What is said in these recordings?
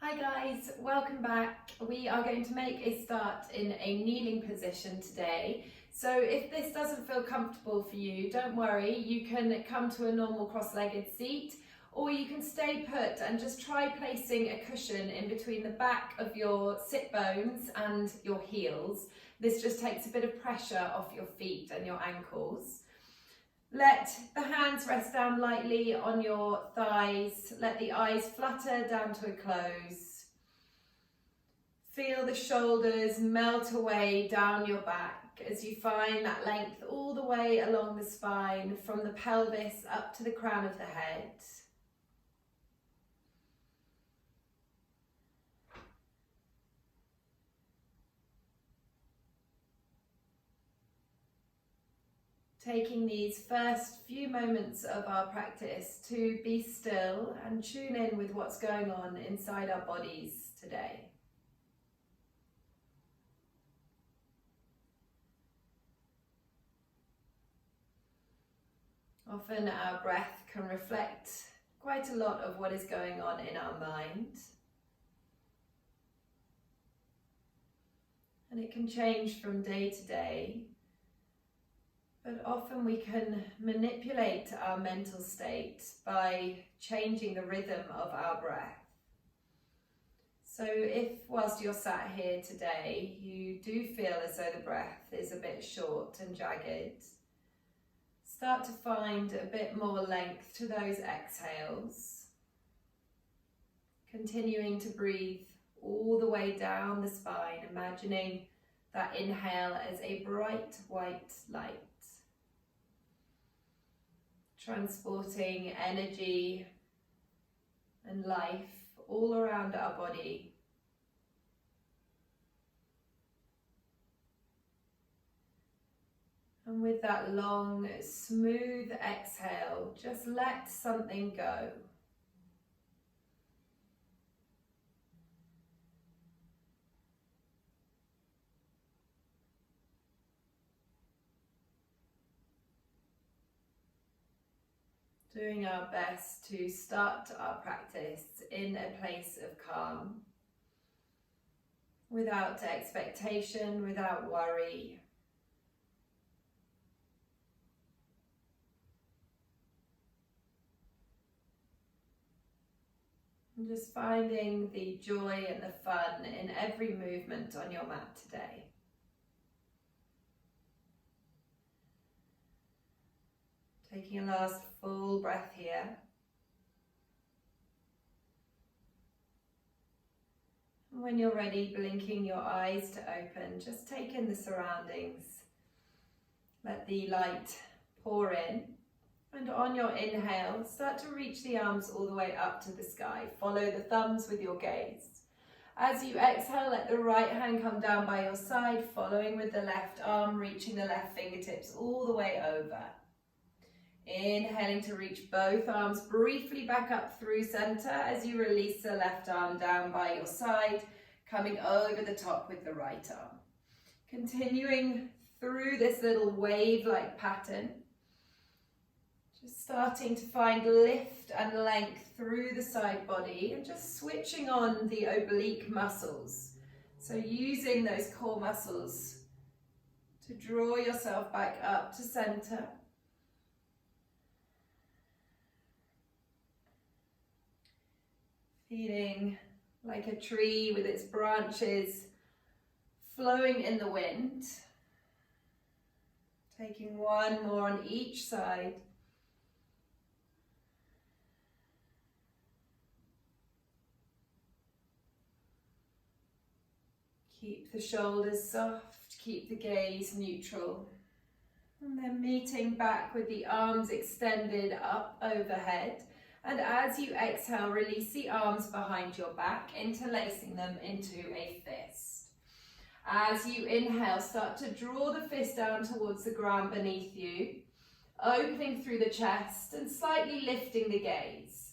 Hi guys, welcome back. We are going to make a start in a kneeling position today. So if this doesn't feel comfortable for you, don't worry, you can come to a normal cross-legged seat, or you can stay put and just try placing a cushion in between the back of your sit bones and your heels. This just takes a bit of pressure off your feet and your ankles. Let the hands rest down lightly on your thighs. Let the eyes flutter down to a close. Feel the shoulders melt away down your back as you find that length all the way along the spine, from the pelvis up to the crown of the head. Taking these first few moments of our practice to be still and tune in with what's going on inside our bodies today. Often our breath can reflect quite a lot of what is going on in our mind. And it can change from day to day. But often we can manipulate our mental state by changing the rhythm of our breath. So if whilst you're sat here today, you do feel as though the breath is a bit short and jagged, start to find a bit more length to those exhales. Continuing to breathe all the way down the spine, imagining that inhale as a bright white light, transporting energy and life all around our body. And with that long, smooth exhale, just let something go. Doing our best to start our practice in a place of calm, without expectation, without worry. And just finding the joy and the fun in every movement on your mat today. Taking a last full breath here. And when you're ready, blinking your eyes to open, just take in the surroundings. Let the light pour in. And on your inhale, start to reach the arms all the way up to the sky. Follow the thumbs with your gaze. As you exhale, let the right hand come down by your side, following with the left arm, reaching the left fingertips all the way over. Inhaling to reach both arms briefly back up through center as you release the left arm down by your side, coming over the top with the right arm. Continuing through this little wave-like pattern, just starting to find lift and length through the side body and just switching on the oblique muscles. So using those core muscles to draw yourself back up to center. Feeling like a tree with its branches flowing in the wind. Taking one more on each side. Keep the shoulders soft, keep the gaze neutral. And then meeting back with the arms extended up overhead. And as you exhale, release the arms behind your back, interlacing them into a fist. As you inhale, start to draw the fist down towards the ground beneath you, opening through the chest and slightly lifting the gaze.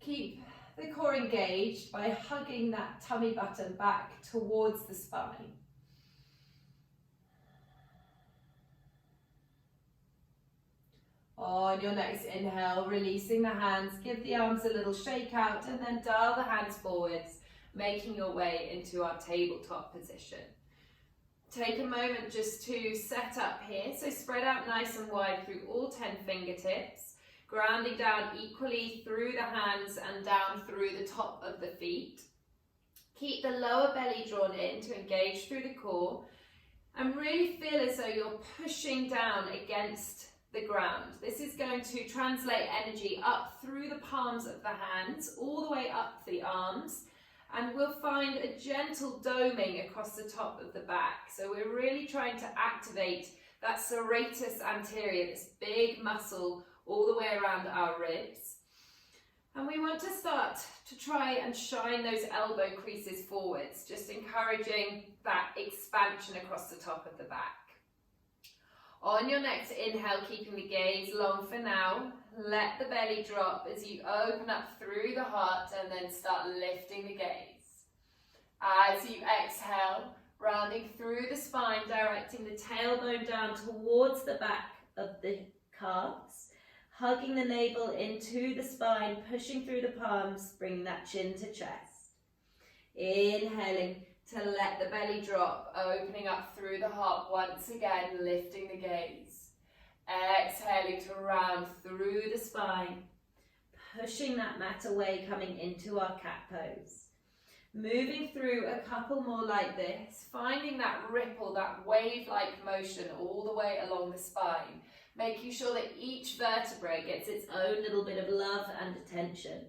Keep the core engaged by hugging that tummy button back towards the spine. On your next inhale, releasing the hands, give the arms a little shake out and then dial the hands forwards making your way into our tabletop position. Take a moment just to set up here, so spread out nice and wide through all 10 fingertips, grounding down equally through the hands and down through the top of the feet. Keep the lower belly drawn in to engage through the core, and really feel as though you're pushing down against the ground. This is going to translate energy up through the palms of the hands, all the way up the arms, and we'll find a gentle doming across the top of the back. So we're really trying to activate that serratus anterior, this big muscle all the way around our ribs. And we want to start to try and shine those elbow creases forwards, just encouraging that expansion across the top of the back. On your next inhale, keeping the gaze long for now, let the belly drop as you open up through the heart and then start lifting the gaze. As you exhale, rounding through the spine, directing the tailbone down towards the back of the calves, hugging the navel into the spine, pushing through the palms, bring that chin to chest. Inhaling to let the belly drop, opening up through the heart once again, lifting the gaze. Exhaling to round through the spine, pushing that mat away, coming into our cat pose. Moving through a couple more like this, finding that ripple, that wave-like motion all the way along the spine, making sure that each vertebrae gets its own little bit of love and attention.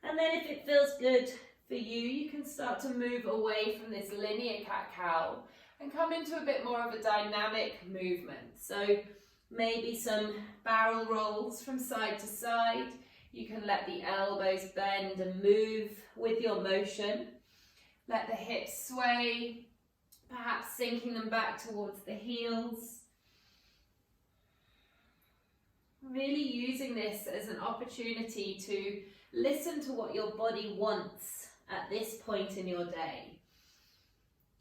And then if it feels good for you, you can start to move away from this linear cat-cow and come into a bit more of a dynamic movement. So maybe some barrel rolls from side to side. You can let the elbows bend and move with your motion. Let the hips sway, perhaps sinking them back towards the heels. Really using this as an opportunity to listen to what your body wants at this point in your day.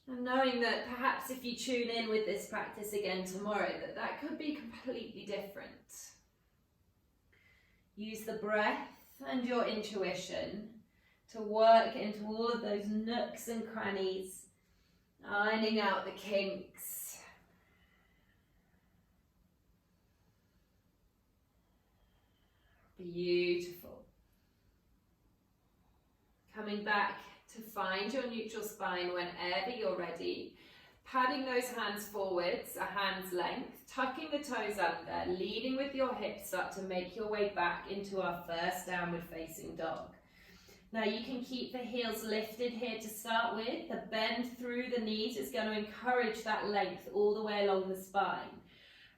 And knowing that perhaps if you tune in with this practice again tomorrow, that could be completely different. Use the breath and your intuition to work into all of those nooks and crannies, ironing out the kinks. Beautiful. Coming back to find your neutral spine whenever you're ready. Padding those hands forwards, a hand's length, tucking the toes under, leading with your hips, start to make your way back into our first downward facing dog. Now you can keep the heels lifted here to start with. The bend through the knees is going to encourage that length all the way along the spine.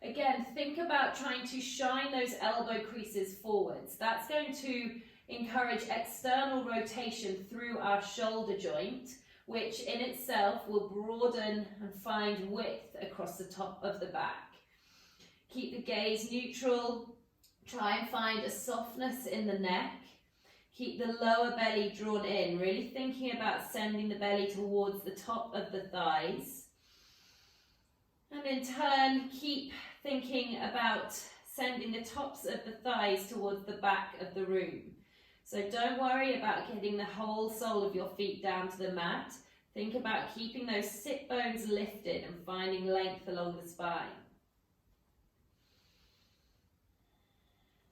Again, think about trying to shine those elbow creases forwards. That's going to encourage external rotation through our shoulder joint, which in itself will broaden and find width across the top of the back. Keep the gaze neutral. Try and find a softness in the neck. Keep the lower belly drawn in, really thinking about sending the belly towards the top of the thighs. And in turn, keep thinking about sending the tops of the thighs towards the back of the room. So don't worry about getting the whole sole of your feet down to the mat. Think about keeping those sit bones lifted and finding length along the spine.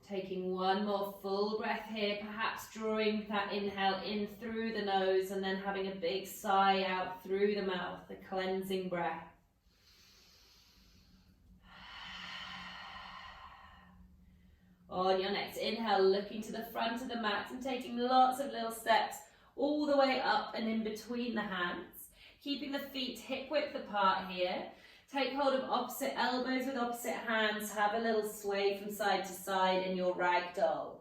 Taking one more full breath here, perhaps drawing that inhale in through the nose and then having a big sigh out through the mouth, a cleansing breath. On your next inhale, looking to the front of the mat and taking lots of little steps all the way up and in between the hands. Keeping the feet hip width apart here. Take hold of opposite elbows with opposite hands. Have a little sway from side to side in your ragdoll.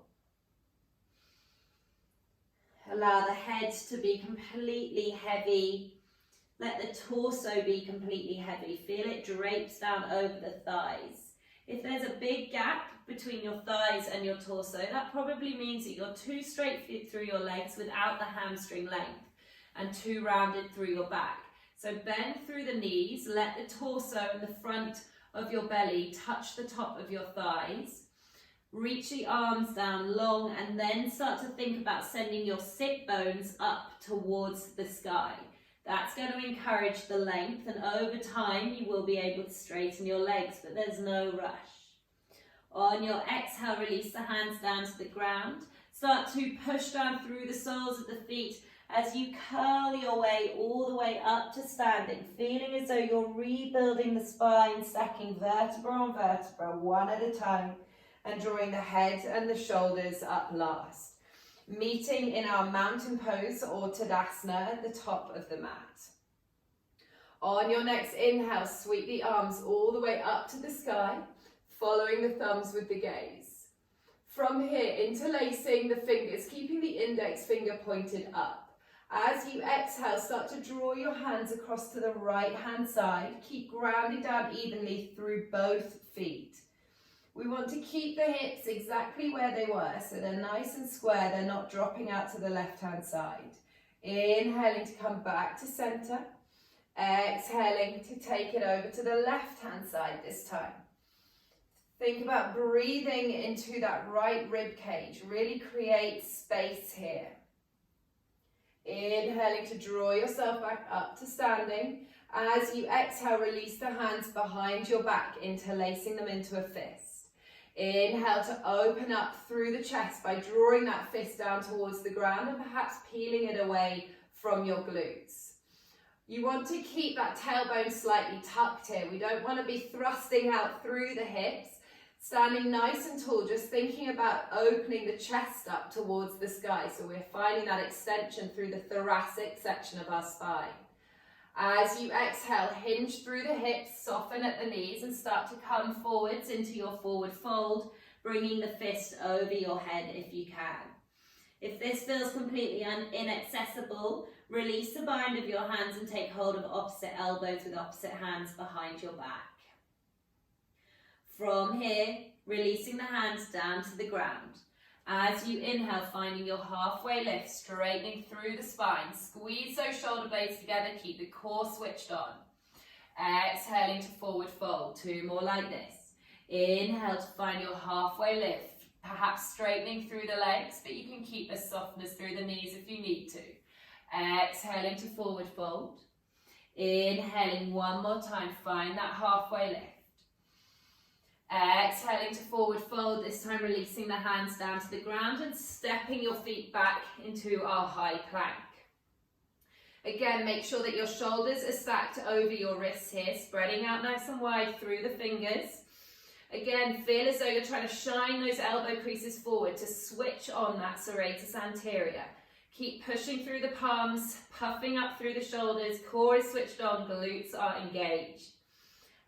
Allow the head to be completely heavy. Let the torso be completely heavy. Feel it drapes down over the thighs. If there's a big gap between your thighs and your torso, that probably means that you're too straight through your legs without the hamstring length and too rounded through your back. So bend through the knees, let the torso and the front of your belly touch the top of your thighs. Reach the arms down long and then start to think about sending your sit bones up towards the sky. That's going to encourage the length, and over time you will be able to straighten your legs, but there's no rush. On your exhale, release the hands down to the ground. Start to push down through the soles of the feet as you curl your way all the way up to standing, feeling as though you're rebuilding the spine, stacking vertebra on vertebra, one at a time, and drawing the head and the shoulders up last. Meeting in our mountain pose or Tadasana at the top of the mat. On your next inhale, sweep the arms all the way up to the sky, following the thumbs with the gaze. From here, interlacing the fingers, keeping the index finger pointed up. As you exhale, start to draw your hands across to the right hand side. Keep grounding down evenly through both feet. We want to keep the hips exactly where they were, so they're nice and square, they're not dropping out to the left-hand side. Inhaling to come back to center. Exhaling to take it over to the left-hand side this time. Think about breathing into that right rib cage. Really create space here. Inhaling to draw yourself back up to standing. As you exhale, release the hands behind your back, interlacing them into a fist. Inhale to open up through the chest by drawing that fist down towards the ground and perhaps peeling it away from your glutes. You want to keep that tailbone slightly tucked here. We don't want to be thrusting out through the hips. Standing nice and tall, just thinking about opening the chest up towards the sky. So we're finding that extension through the thoracic section of our spine. As you exhale, hinge through the hips, soften at the knees and start to come forwards into your forward fold, bringing the fist over your head if you can. If this feels completely inaccessible, release the bind of your hands and take hold of opposite elbows with opposite hands behind your back. From here, releasing the hands down to the ground. As you inhale, finding your halfway lift, straightening through the spine. Squeeze those shoulder blades together, keep the core switched on. Exhaling to forward fold, 2 more like this. Inhale to find your halfway lift, perhaps straightening through the legs, but you can keep the softness through the knees if you need to. Exhaling to forward fold. Inhaling one more time, find that halfway lift. Exhaling to forward fold, this time releasing the hands down to the ground and stepping your feet back into our high plank. Again, make sure that your shoulders are stacked over your wrists here, spreading out nice and wide through the fingers. Again, feel as though you're trying to shine those elbow creases forward to switch on that serratus anterior. Keep pushing through the palms, puffing up through the shoulders, core is switched on, glutes are engaged.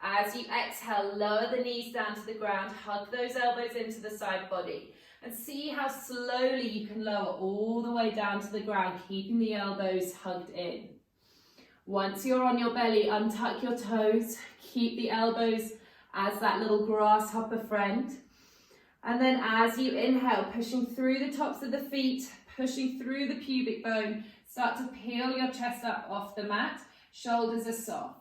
As you exhale, lower the knees down to the ground, hug those elbows into the side body, and see how slowly you can lower all the way down to the ground, keeping the elbows hugged in. Once you're on your belly, untuck your toes, keep the elbows as that little grasshopper friend. And then as you inhale, pushing through the tops of the feet, pushing through the pubic bone, start to peel your chest up off the mat, shoulders are soft.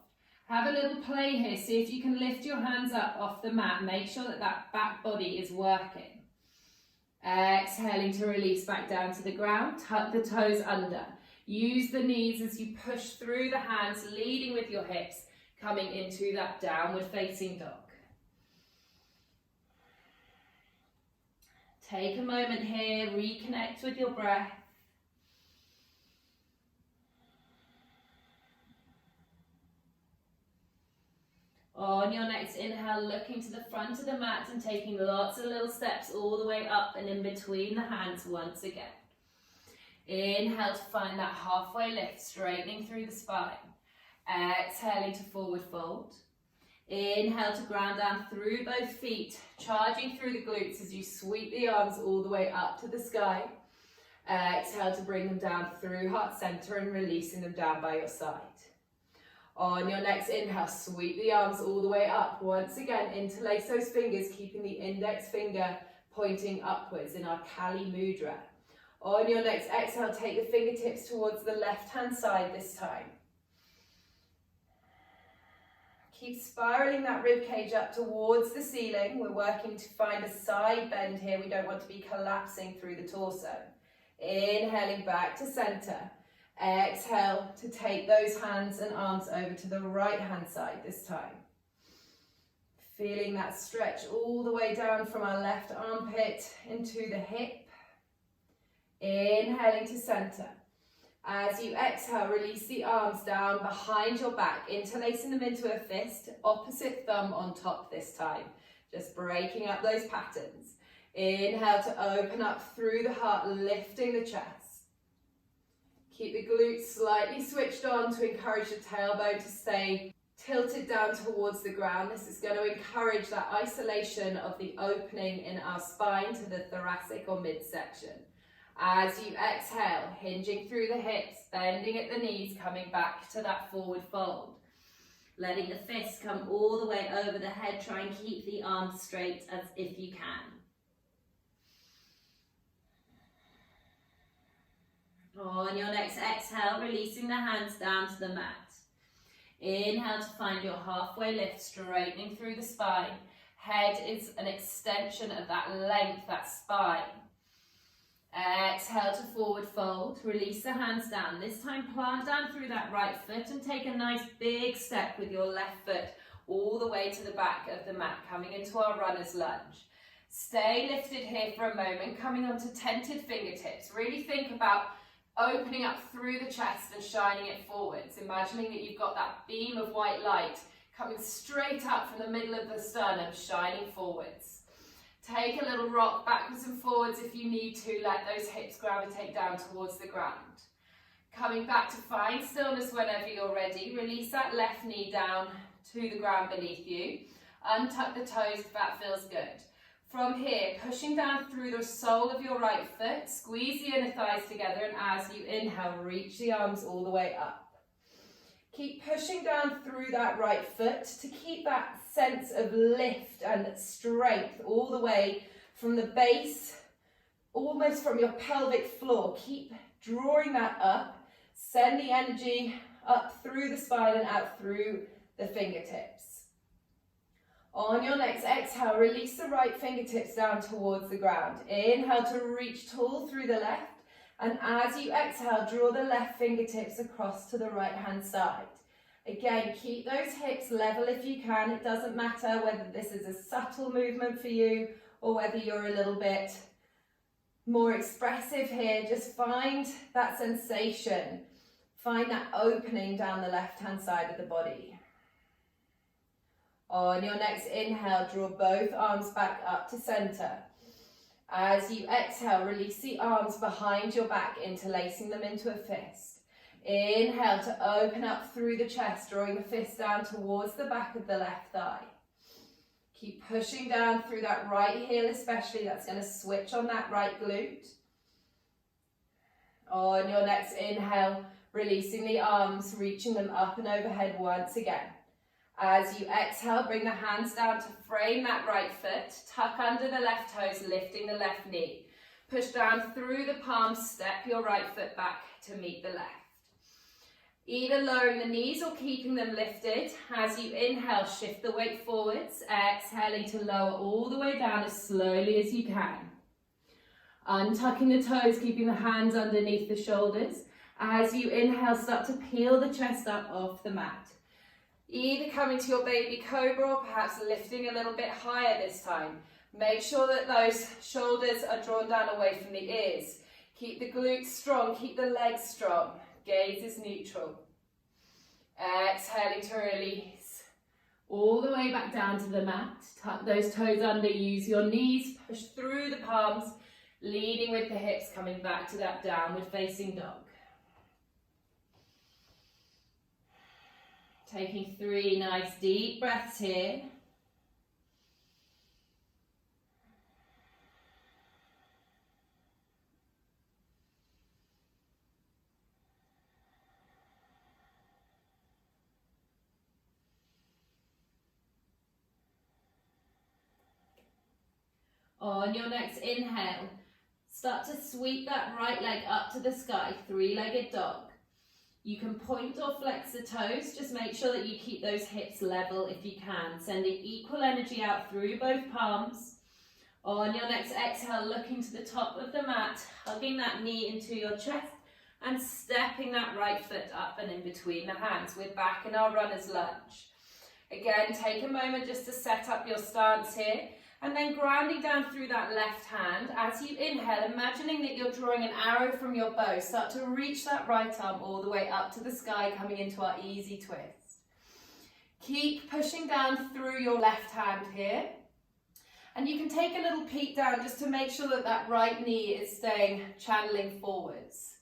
Have a little play here, see if you can lift your hands up off the mat, make sure that that back body is working. Exhaling to release back down to the ground, tuck the toes under. Use the knees as you push through the hands, leading with your hips, coming into that downward facing dog. Take a moment here, reconnect with your breath. On your next inhale, looking to the front of the mat and taking lots of little steps all the way up and in between the hands once again. Inhale to find that halfway lift, straightening through the spine. Exhaling to forward fold. Inhale to ground down through both feet, charging through the glutes as you sweep the arms all the way up to the sky. Exhale to bring them down through heart center and releasing them down by your side. On your next inhale, sweep the arms all the way up. Once again, interlace those fingers, keeping the index finger pointing upwards in our Kali Mudra. On your next exhale, take the fingertips towards the left-hand side this time. Keep spiraling that rib cage up towards the ceiling. We're working to find a side bend here. We don't want to be collapsing through the torso. Inhaling back to center. Exhale to take those hands and arms over to the right hand side this time. Feeling that stretch all the way down from our left armpit into the hip. Inhaling to center. As you exhale, release the arms down behind your back, interlacing them into a fist, opposite thumb on top this time. Just breaking up those patterns. Inhale to open up through the heart, lifting the chest. Keep the glutes slightly switched on to encourage the tailbone to stay tilted down towards the ground. This is going to encourage that isolation of the opening in our spine to the thoracic or midsection. As you exhale, hinging through the hips, bending at the knees, coming back to that forward fold. Letting the fists come all the way over the head. Try and keep the arms straight as if you can. On your next exhale, releasing the hands down to the mat. Inhale to find your halfway lift, straightening through the spine. Head is an extension of that length, that spine. Exhale to forward fold, release the hands down. This time plant down through that right foot and take a nice big step with your left foot all the way to the back of the mat, coming into our runner's lunge. Stay lifted here for a moment, coming onto tented fingertips. Really think about opening up through the chest and shining it forwards. Imagining that you've got that beam of white light coming straight up from the middle of the sternum, shining forwards. Take a little rock backwards and forwards if you need to. Let those hips gravitate down towards the ground. Coming back to find stillness whenever you're ready. Release that left knee down to the ground beneath you. Untuck the toes if that feels good. From here, pushing down through the sole of your right foot. Squeeze the inner thighs together, and as you inhale, reach the arms all the way up. Keep pushing down through that right foot to keep that sense of lift and strength all the way from the base, almost from your pelvic floor. Keep drawing that up. Send the energy up through the spine and out through the fingertips. On your next exhale, release the right fingertips down towards the ground. Inhale to reach tall through the left. And as you exhale, draw the left fingertips across to the right hand side. Again, keep those hips level if you can. It doesn't matter whether this is a subtle movement for you or whether you're a little bit more expressive here. Just find that sensation. Find that opening down the left hand side of the body. On your next inhale, draw both arms back up to center. As you exhale, release the arms behind your back, interlacing them into a fist. Inhale to open up through the chest, drawing the fist down towards the back of the left thigh. Keep pushing down through that right heel especially. That's going to switch on that right glute. On your next inhale, releasing the arms, reaching them up and overhead once again. As you exhale, bring the hands down to frame that right foot. Tuck under the left toes, lifting the left knee. Push down through the palms, step your right foot back to meet the left. Either lowering the knees or keeping them lifted. As you inhale, shift the weight forwards. Exhaling to lower all the way down as slowly as you can. Untucking the toes, keeping the hands underneath the shoulders. As you inhale, start to peel the chest up off the mat. Either coming to your baby cobra or perhaps lifting a little bit higher this time. Make sure that those shoulders are drawn down away from the ears. Keep the glutes strong, keep the legs strong. Gaze is neutral. Exhaling to release. All the way back down to the mat. Tuck those toes under, use your knees, push through the palms, leading with the hips, coming back to that downward facing dog. Taking 3 nice deep breaths here. On your next inhale, start to sweep that right leg up to the sky, 3-legged dog. You can point or flex the toes, just make sure that you keep those hips level if you can, sending equal energy out through both palms. On your next exhale, looking to the top of the mat, hugging that knee into your chest and stepping that right foot up and in between the hands. We're back in our runner's lunge. Again, take a moment just to set up your stance here, and then grounding down through that left hand. As you inhale, imagining that you're drawing an arrow from your bow, start to reach that right arm all the way up to the sky, coming into our easy twist. Keep pushing down through your left hand here. And you can take a little peek down just to make sure that that right knee is staying channeling forwards.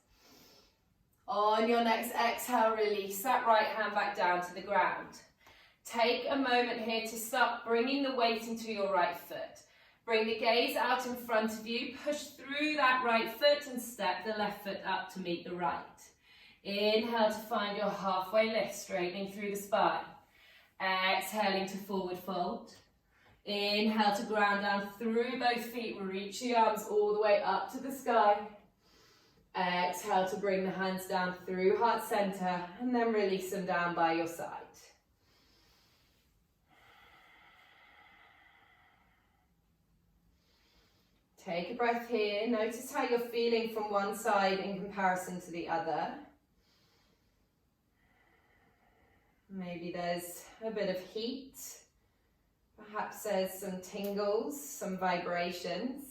On your next exhale, release that right hand back down to the ground. Take a moment here to start bringing the weight into your right foot. Bring the gaze out in front of you, push through that right foot and step the left foot up to meet the right. Inhale to find your halfway lift, straightening through the spine. Exhaling to forward fold. Inhale to ground down through both feet, reach the arms all the way up to the sky. Exhale to bring the hands down through heart center and then release them down by your side. Take a breath here. Notice how you're feeling from one side in comparison to the other. Maybe there's a bit of heat. Perhaps there's some tingles, some vibrations.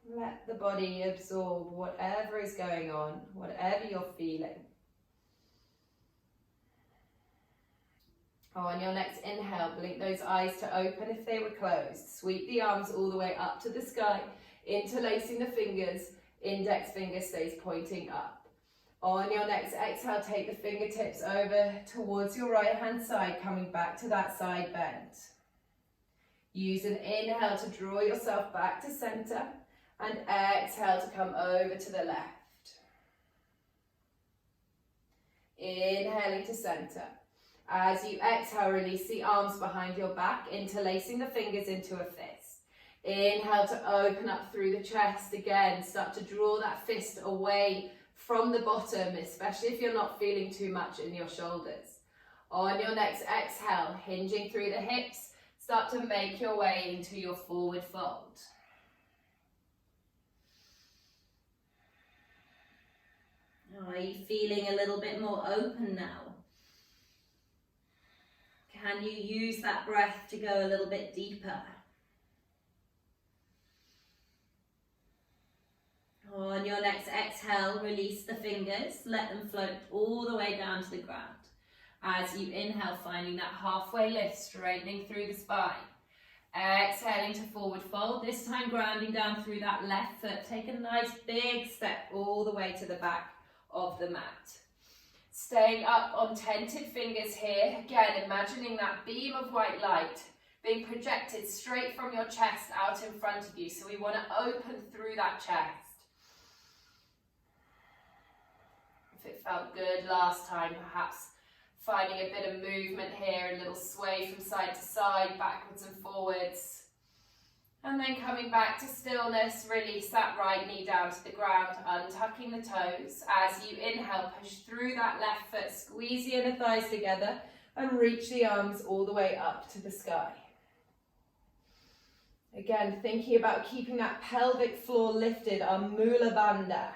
Let the body absorb whatever is going on, whatever you're feeling. On your next inhale, blink those eyes to open if they were closed. Sweep the arms all the way up to the sky, interlacing the fingers, index finger stays pointing up. On your next exhale, take the fingertips over towards your right hand side, coming back to that side bend. Use an inhale to draw yourself back to center and exhale to come over to the left. Inhaling to center. As you exhale, release the arms behind your back, interlacing the fingers into a fist. Inhale to open up through the chest again. Start to draw that fist away from the bottom, especially if you're not feeling too much in your shoulders. On your next exhale, hinging through the hips, start to make your way into your forward fold. Are you feeling a little bit more open now? Can you use that breath to go a little bit deeper? On your next exhale, release the fingers, let them float all the way down to the ground. As you inhale, finding that halfway lift, straightening through the spine. Exhaling to forward fold, this time grounding down through that left foot. Take a nice big step all the way to the back of the mat. Staying up on tented fingers here, again imagining that beam of white light being projected straight from your chest out in front of you. So we want to open through that chest. If it felt good last time, perhaps finding a bit of movement here, a little sway from side to side, backwards and forwards. And then coming back to stillness, release that right knee down to the ground, untucking the toes. As you inhale, push through that left foot, squeeze the inner thighs together and reach the arms all the way up to the sky. Again, thinking about keeping that pelvic floor lifted, our Mula Bandha,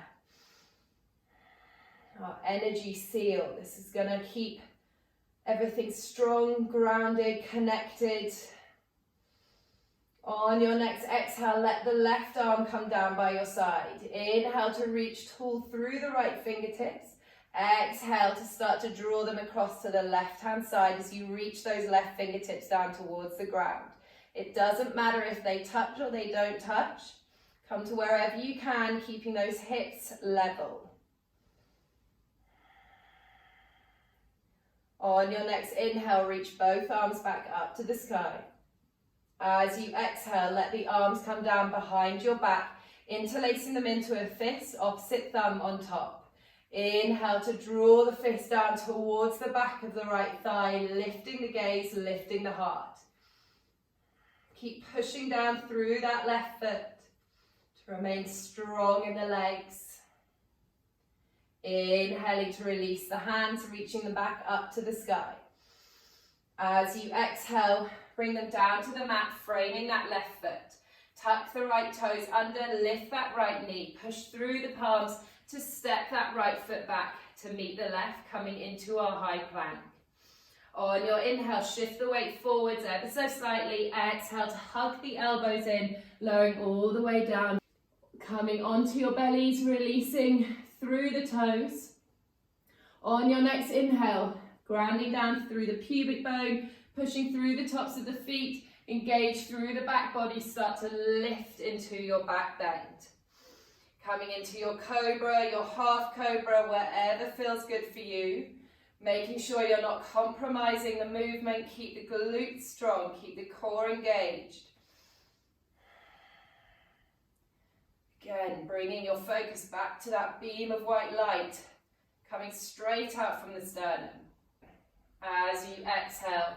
our energy seal. This is going to keep everything strong, grounded, connected. On your next exhale, let the left arm come down by your side. Inhale to reach tall through the right fingertips. Exhale to start to draw them across to the left-hand side as you reach those left fingertips down towards the ground. It doesn't matter if they touch or they don't touch. Come to wherever you can, keeping those hips level. On your next inhale, reach both arms back up to the sky. As you exhale, let the arms come down behind your back, interlacing them into a fist, opposite thumb on top. Inhale to draw the fist down towards the back of the right thigh, lifting the gaze, lifting the heart. Keep pushing down through that left foot to remain strong in the legs. Inhaling to release the hands, reaching them back up to the sky. As you exhale, bring them down to the mat, framing that left foot. Tuck the right toes under, lift that right knee, push through the palms to step that right foot back to meet the left, coming into our high plank. On your inhale, shift the weight forwards ever so slightly. Exhale to hug the elbows in, lowering all the way down. Coming onto your bellies, releasing through the toes. On your next inhale, grounding down through the pubic bone, pushing through the tops of the feet, engage through the back body, start to lift into your back bend. Coming into your cobra, your half cobra, wherever feels good for you. Making sure you're not compromising the movement, keep the glutes strong, keep the core engaged. Again, bringing your focus back to that beam of white light, coming straight out from the sternum. As you exhale,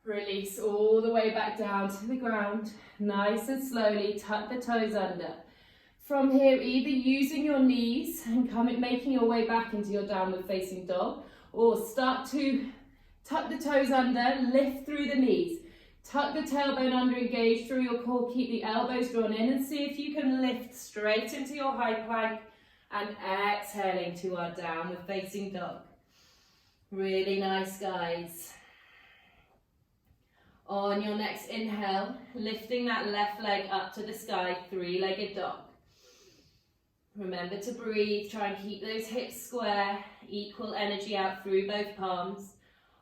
release all the way back down to the ground. Nice and slowly, tuck the toes under. From here, either using your knees and making your way back into your downward facing dog, or start to tuck the toes under, lift through the knees. Tuck the tailbone under, engage through your core, keep the elbows drawn in, and see if you can lift straight into your high plank and exhaling to our downward facing dog. Really nice, guys. On your next inhale, lifting that left leg up to the sky, three-legged dog. Remember to breathe, try and keep those hips square, equal energy out through both palms.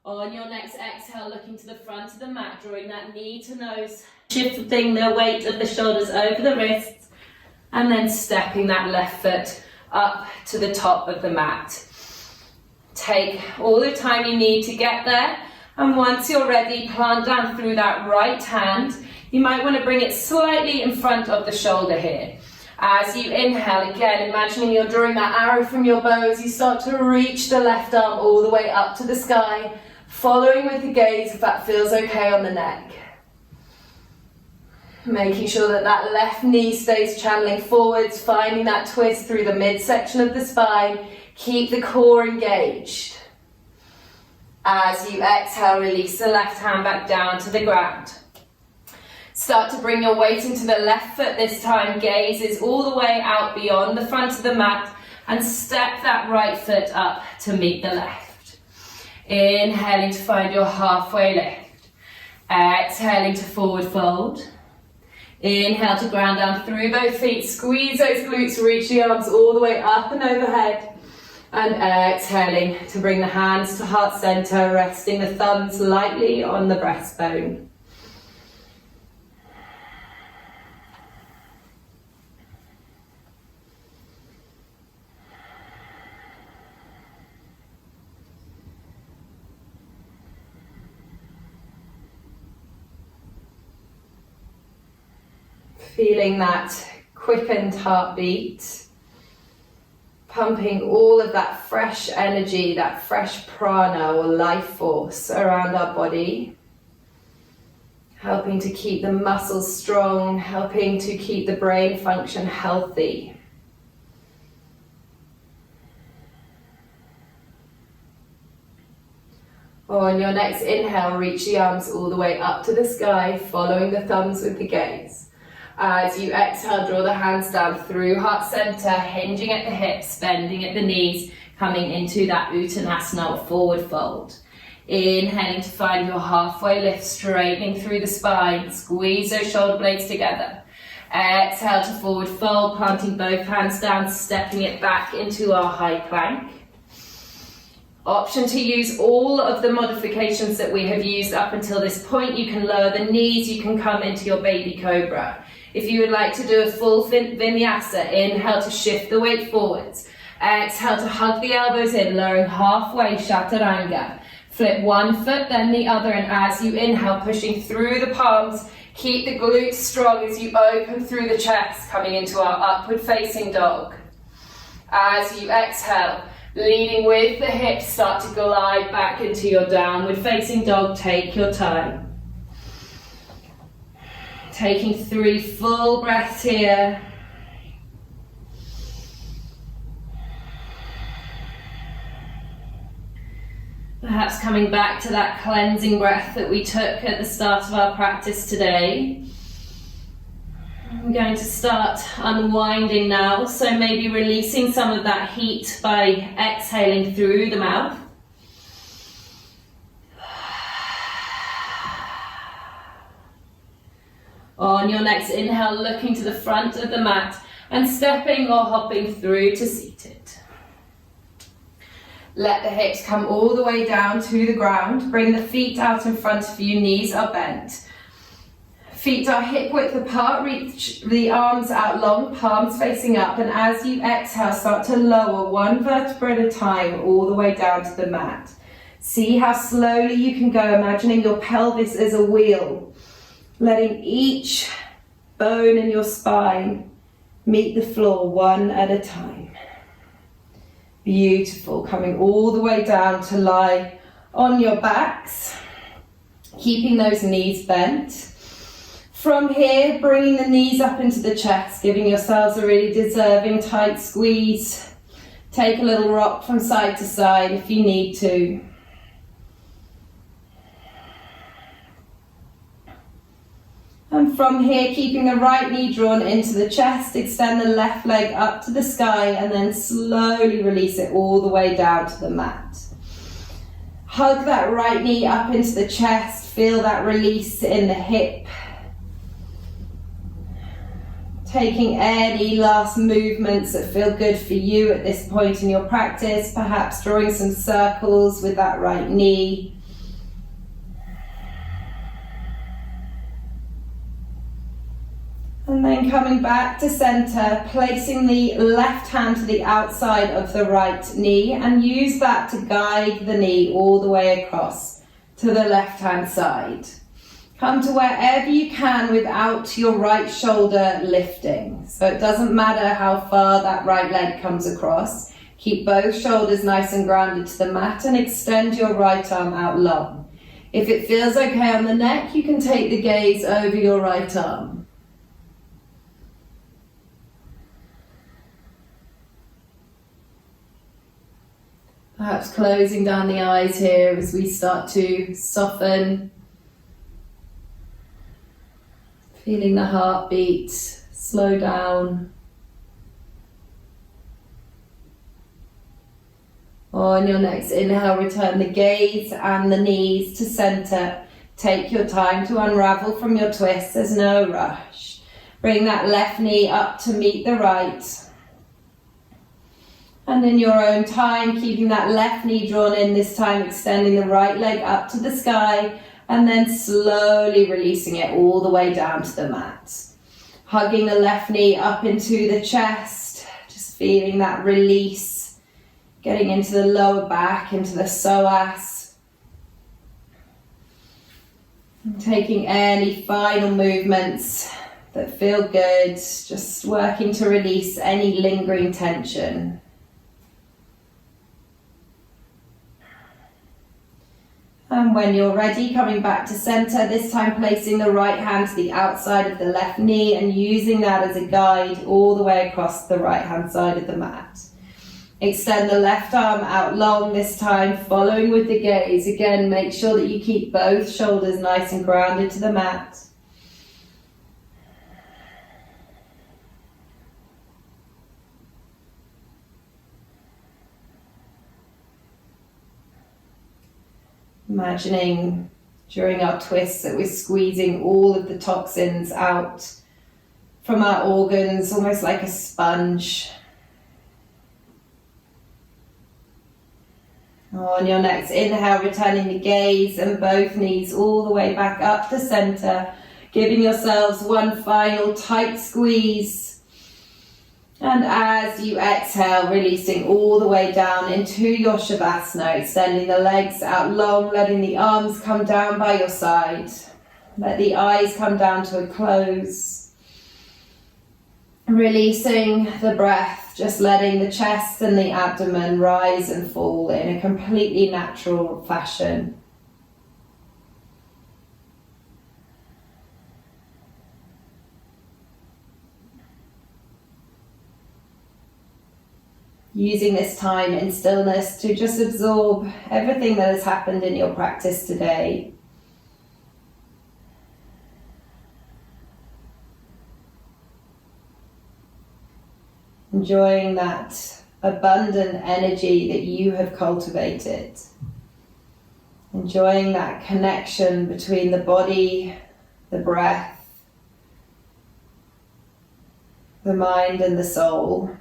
On your next exhale, looking to the front of the mat, drawing that knee to nose, shifting the weight of the shoulders over the wrists, and then stepping that left foot up to the top of the mat. Take all the time you need to get there, and once you're ready, plant down through that right hand. You might want to bring it slightly in front of the shoulder here. As you inhale, again, imagining you're drawing that arrow from your bow as you start to reach the left arm all the way up to the sky, following with the gaze if that feels okay on the neck. Making sure that that left knee stays channeling forwards, finding that twist through the midsection of the spine. Keep the core engaged. As you exhale, release the left hand back down to the ground. Start to bring your weight into the left foot this time. Gaze is all the way out beyond the front of the mat and step that right foot up to meet the left. Inhaling to find your halfway lift. Exhaling to forward fold. Inhale to ground down through both feet. Squeeze those glutes, reach the arms all the way up and overhead. And exhaling to bring the hands to heart center, resting the thumbs lightly on the breastbone. Feeling that quickened heartbeat, pumping all of that fresh energy, that fresh prana or life force around our body, helping to keep the muscles strong, helping to keep the brain function healthy. On your next inhale, reach the arms all the way up to the sky, following the thumbs with the gaze. As you exhale, draw the hands down through heart center, hinging at the hips, bending at the knees, coming into that Uttanasana or forward fold. Inhaling to find your halfway lift, straightening through the spine, squeeze those shoulder blades together. Exhale to forward fold, planting both hands down, stepping it back into our high plank. Option to use all of the modifications that we have used up until this point. You can lower the knees, you can come into your baby cobra. If you would like to do a full vinyasa, inhale to shift the weight forwards. Exhale to hug the elbows in, lowering halfway, chaturanga. Flip one foot, then the other, and as you inhale, pushing through the palms, keep the glutes strong as you open through the chest, coming into our upward facing dog. As you exhale, leading with the hips, start to glide back into your downward facing dog. Take your time. Taking 3 full breaths here. Perhaps coming back to that cleansing breath that we took at the start of our practice today. I'm going to start unwinding now, so maybe releasing some of that heat by exhaling through the mouth. On your next inhale, looking to the front of the mat and stepping or hopping through to seated. Let the hips come all the way down to the ground. Bring the feet out in front of you, knees are bent. Feet are hip width apart, reach the arms out long, palms facing up, and as you exhale, start to lower one vertebra at a time all the way down to the mat. See how slowly you can go, imagining your pelvis as a wheel, letting each bone in your spine meet the floor one at a time. Beautiful, coming all the way down to lie on your backs, keeping those knees bent. From here, bringing the knees up into the chest, giving yourselves a really deserving tight squeeze. Take a little rock from side to side if you need to. And from here, keeping the right knee drawn into the chest, extend the left leg up to the sky and then slowly release it all the way down to the mat. Hug that right knee up into the chest, feel that release in the hip. Taking any last movements that feel good for you at this point in your practice, perhaps drawing some circles with that right knee. And then coming back to center, placing the left hand to the outside of the right knee and use that to guide the knee all the way across to the left hand side. Come to wherever you can without your right shoulder lifting. So it doesn't matter how far that right leg comes across. Keep both shoulders nice and grounded to the mat and extend your right arm out long. If it feels okay on the neck, you can take the gaze over your right arm. Perhaps closing down the eyes here as we start to soften. Feeling the heartbeat slow down. On your next inhale, return the gaze and the knees to center. Take your time to unravel from your twist, there's no rush. Bring that left knee up to meet the right. And in your own time, keeping that left knee drawn in, this time extending the right leg up to the sky, and then slowly releasing it all the way down to the mat. Hugging the left knee up into the chest, just feeling that release, getting into the lower back, into the psoas. And taking any final movements that feel good, just working to release any lingering tension. And when you're ready, coming back to center, this time placing the right hand to the outside of the left knee and using that as a guide all the way across the right hand side of the mat. Extend the left arm out long this time, following with the gaze. Again, make sure that you keep both shoulders nice and grounded to the mat. Imagining during our twists that we're squeezing all of the toxins out from our organs, almost like a sponge. On your next inhale, returning the gaze and both knees all the way back up to center, giving yourselves one final tight squeeze. And as you exhale, releasing all the way down into your Savasana, extending the legs out long, letting the arms come down by your side. Let the eyes come down to a close. Releasing the breath, just letting the chest and the abdomen rise and fall in a completely natural fashion. Using this time in stillness to just absorb everything that has happened in your practice today. Enjoying that abundant energy that you have cultivated. Enjoying that connection between the body, the breath, the mind and the soul.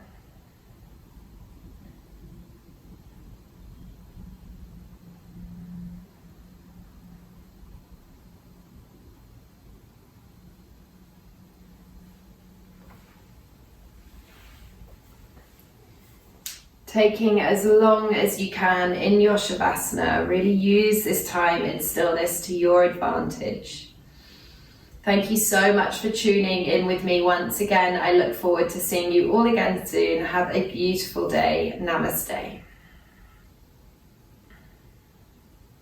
Taking as long as you can in your Savasana, really use this time in stillness to your advantage. Thank you so much for tuning in with me once again. I look forward to seeing you all again soon. Have a beautiful day. Namaste.